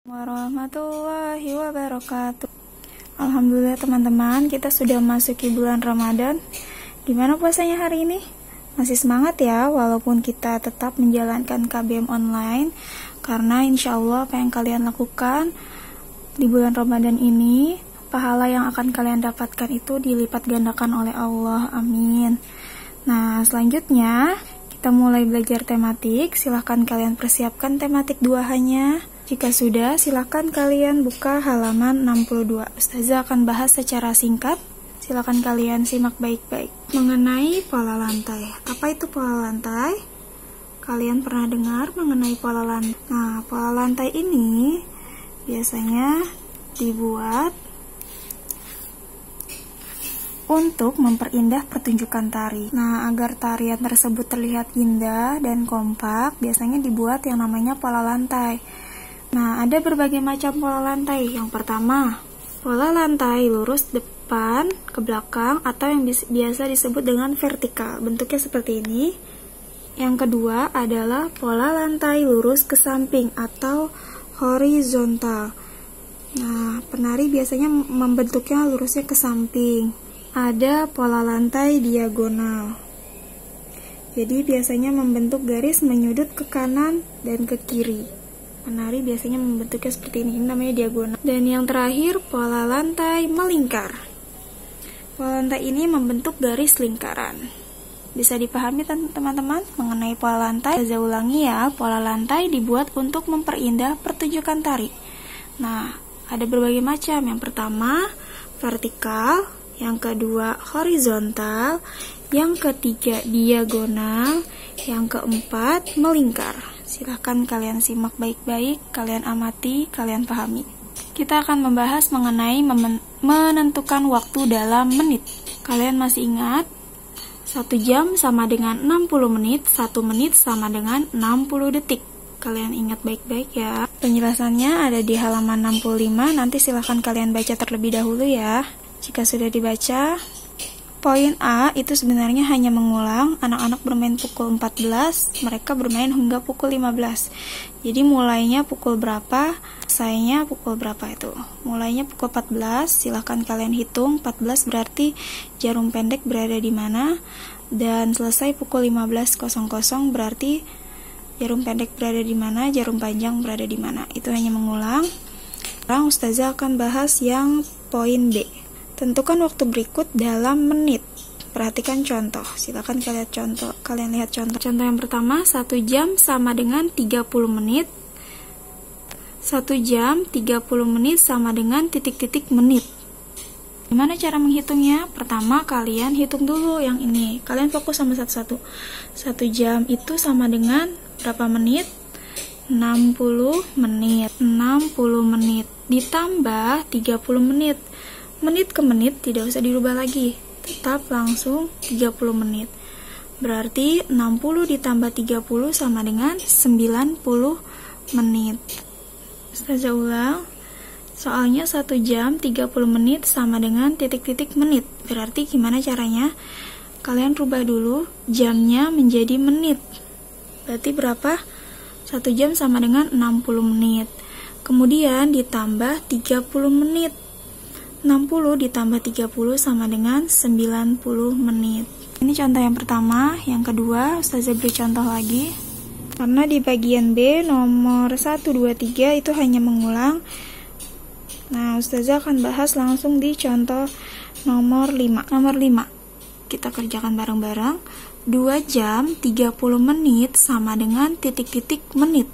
Warahmatullahi wabarakatuh. Alhamdulillah teman-teman, kita sudah masuki bulan Ramadan. Gimana puasanya hari ini? Masih semangat ya, walaupun kita tetap menjalankan KBM online. Karena insya Allah apa yang kalian lakukan di bulan Ramadan ini, pahala yang akan kalian dapatkan itu dilipat gandakan oleh Allah. Amin. Nah, selanjutnya kita mulai belajar tematik. Silahkan kalian persiapkan tematik 2-nya. Jika sudah, silakan kalian buka halaman 62. Ustazah akan bahas secara singkat. Silakan kalian simak baik-baik. Mengenai pola lantai. Apa itu pola lantai? Kalian pernah dengar mengenai pola lantai? Nah, pola lantai ini biasanya dibuat untuk memperindah pertunjukan tari. Nah, agar tarian tersebut terlihat indah dan kompak, biasanya dibuat yang namanya pola lantai. Nah, ada berbagai macam pola lantai. Yang pertama, pola lantai lurus depan ke belakang atau yang biasa disebut dengan vertikal. Bentuknya seperti ini. Yang kedua adalah pola lantai lurus ke samping atau horizontal. Nah, penari biasanya membentuknya lurusnya ke samping. Ada pola lantai diagonal. Jadi biasanya membentuk garis menyudut ke kanan dan ke kiri. Penari biasanya membentuknya seperti ini namanya diagonal. Dan yang terakhir, pola lantai melingkar. Pola lantai ini membentuk garis lingkaran. Bisa dipahami teman-teman mengenai pola lantai? Saya ulangi ya, pola lantai dibuat untuk memperindah pertunjukan tari. Nah, ada berbagai macam. Yang pertama, vertikal. Yang kedua, horizontal. Yang ketiga, diagonal. Yang keempat, melingkar. Silahkan kalian simak baik-baik, kalian amati, kalian pahami. Kita akan membahas mengenai menentukan waktu dalam menit. Kalian masih ingat? 1 jam sama dengan 60 menit, 1 menit sama dengan 60 detik. Kalian ingat baik-baik ya. Penjelasannya ada di halaman 65, nanti silahkan kalian baca terlebih dahulu ya. Jika sudah dibaca, poin A itu sebenarnya hanya mengulang. Anak-anak bermain pukul 14, mereka bermain hingga pukul 15. Jadi mulainya pukul berapa, selesainya pukul berapa itu. Mulainya pukul 14, silahkan kalian hitung. 14 berarti jarum pendek berada di mana, dan selesai pukul 15.00 berarti jarum pendek berada di mana, jarum panjang berada di mana. Itu hanya mengulang. Sekarang Ustazah akan bahas yang poin B. Tentukan waktu berikut dalam menit. Perhatikan contoh. Silakan kalian lihat contoh. Contoh yang pertama, 1 jam sama dengan 30 menit. 1 jam 30 menit sama dengan titik-titik menit. Gimana cara menghitungnya? Pertama, kalian hitung dulu yang ini. Kalian fokus sama satu-satu. 1 jam itu sama dengan berapa menit? 60 menit. 60 menit ditambah 30 menit. Menit ke menit tidak usah dirubah lagi, tetap langsung 30 menit. Berarti 60 ditambah 30 sama dengan 90 menit. Ustazah ulang. Soalnya 1 jam 30 menit sama dengan titik-titik menit. Berarti gimana caranya? Kalian rubah dulu jamnya menjadi menit. Berarti berapa? 1 jam sama dengan 60 menit. Kemudian ditambah 30 menit. 60 ditambah 30 sama dengan 90 menit. Ini contoh yang pertama. Yang kedua, Ustazah beri contoh lagi. Karena di bagian B nomor 1, 2, 3 itu hanya mengulang. Nah, Ustazah akan bahas langsung di contoh nomor 5. Nomor 5. Kita kerjakan bareng-bareng. 2 jam 30 menit sama dengan titik-titik menit.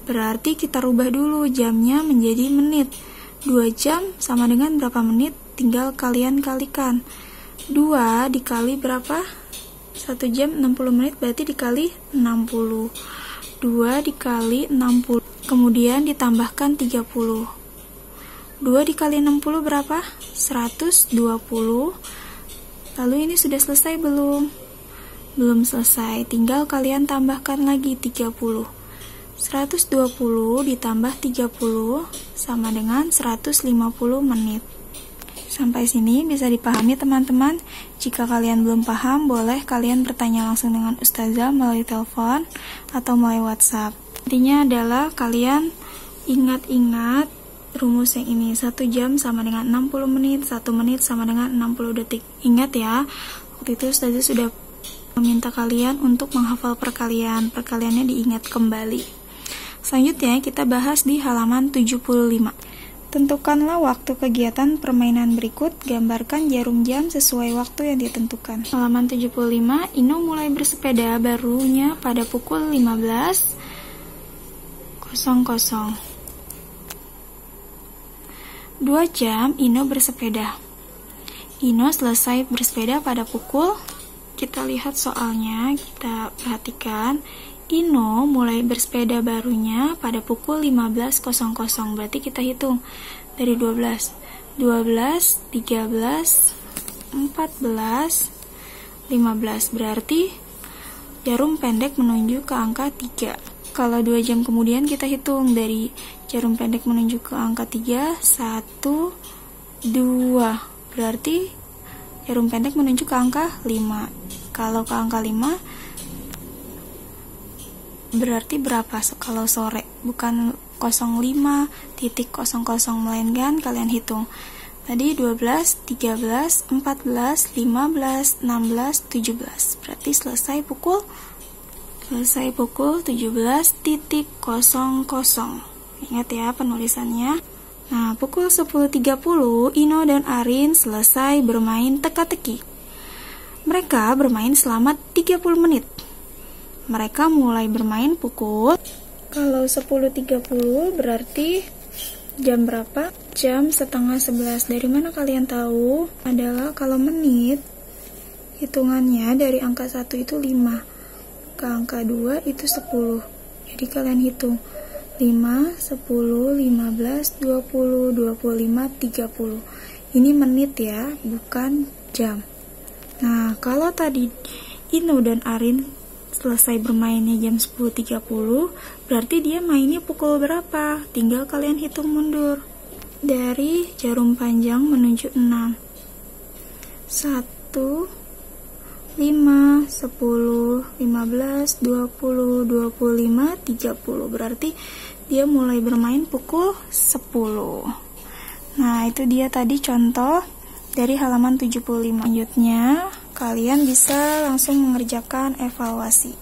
Berarti kita rubah dulu jamnya menjadi menit. 2 jam sama dengan berapa menit? Tinggal kalian kalikan. 2 dikali berapa? 1 jam 60 menit berarti dikali 60. 2 dikali 60. Kemudian ditambahkan 30. 2 dikali 60 berapa? 120. Lalu ini sudah selesai belum? Belum selesai. Tinggal kalian tambahkan lagi 30. 120 ditambah 30 sama dengan 150 menit. Sampai sini bisa dipahami teman-teman? Jika kalian belum paham, boleh kalian bertanya langsung dengan Ustazah melalui telepon atau melalui WhatsApp. Intinya adalah kalian Ingat-ingat rumus yang ini, 1 jam sama dengan 60 menit, 1 menit sama dengan 60 detik. Ingat ya, waktu itu Ustazah sudah meminta kalian untuk menghafal perkalian. Perkaliannya diingat kembali. Selanjutnya kita bahas di halaman 75. Tentukanlah waktu kegiatan permainan berikut, gambarkan jarum jam sesuai waktu yang ditentukan. Halaman 75, Ino mulai bersepeda barunya pada pukul 15.00. 2 jam Ino bersepeda. Ino selesai bersepeda pada pukul, kita lihat soalnya, kita perhatikan, Ino mulai bersepeda barunya pada pukul 15.00. Berarti kita hitung dari 12, 13, 14, 15. Berarti jarum pendek menuju ke angka 3. Kalau 2 jam kemudian kita hitung dari jarum pendek menuju ke angka 3, 1, 2. Berarti jarum pendek menuju ke angka 5. Kalau ke angka 5 berarti berapa kalau sore? Bukan 05.00 melainkan kalian hitung. Tadi 12, 13, 14, 15, 16, 17. Berarti selesai pukul 17.00. Ingat ya penulisannya. Nah, pukul 10.30 Ino dan Arin selesai bermain teka-teki. Mereka bermain selama 30 menit. Mereka mulai bermain pukul, kalau 10.30 berarti jam berapa? Jam 10:30. Dari mana kalian tahu? Adalah kalau menit, hitungannya dari angka 1 itu 5, ke angka 2 itu 10. Jadi kalian hitung 5, 10, 15, 20, 25, 30. Ini menit ya, bukan jam. Nah, kalau tadi Ino dan Arin selesai bermainnya jam 10.30, berarti dia mainnya pukul berapa? Tinggal kalian hitung mundur. Dari jarum panjang menuju 6. 1, 5, 10, 15, 20, 25, 30. Berarti dia mulai bermain pukul 10. Nah, itu dia tadi contoh dari halaman 75. Selanjutnya, kalian bisa langsung mengerjakan evaluasi.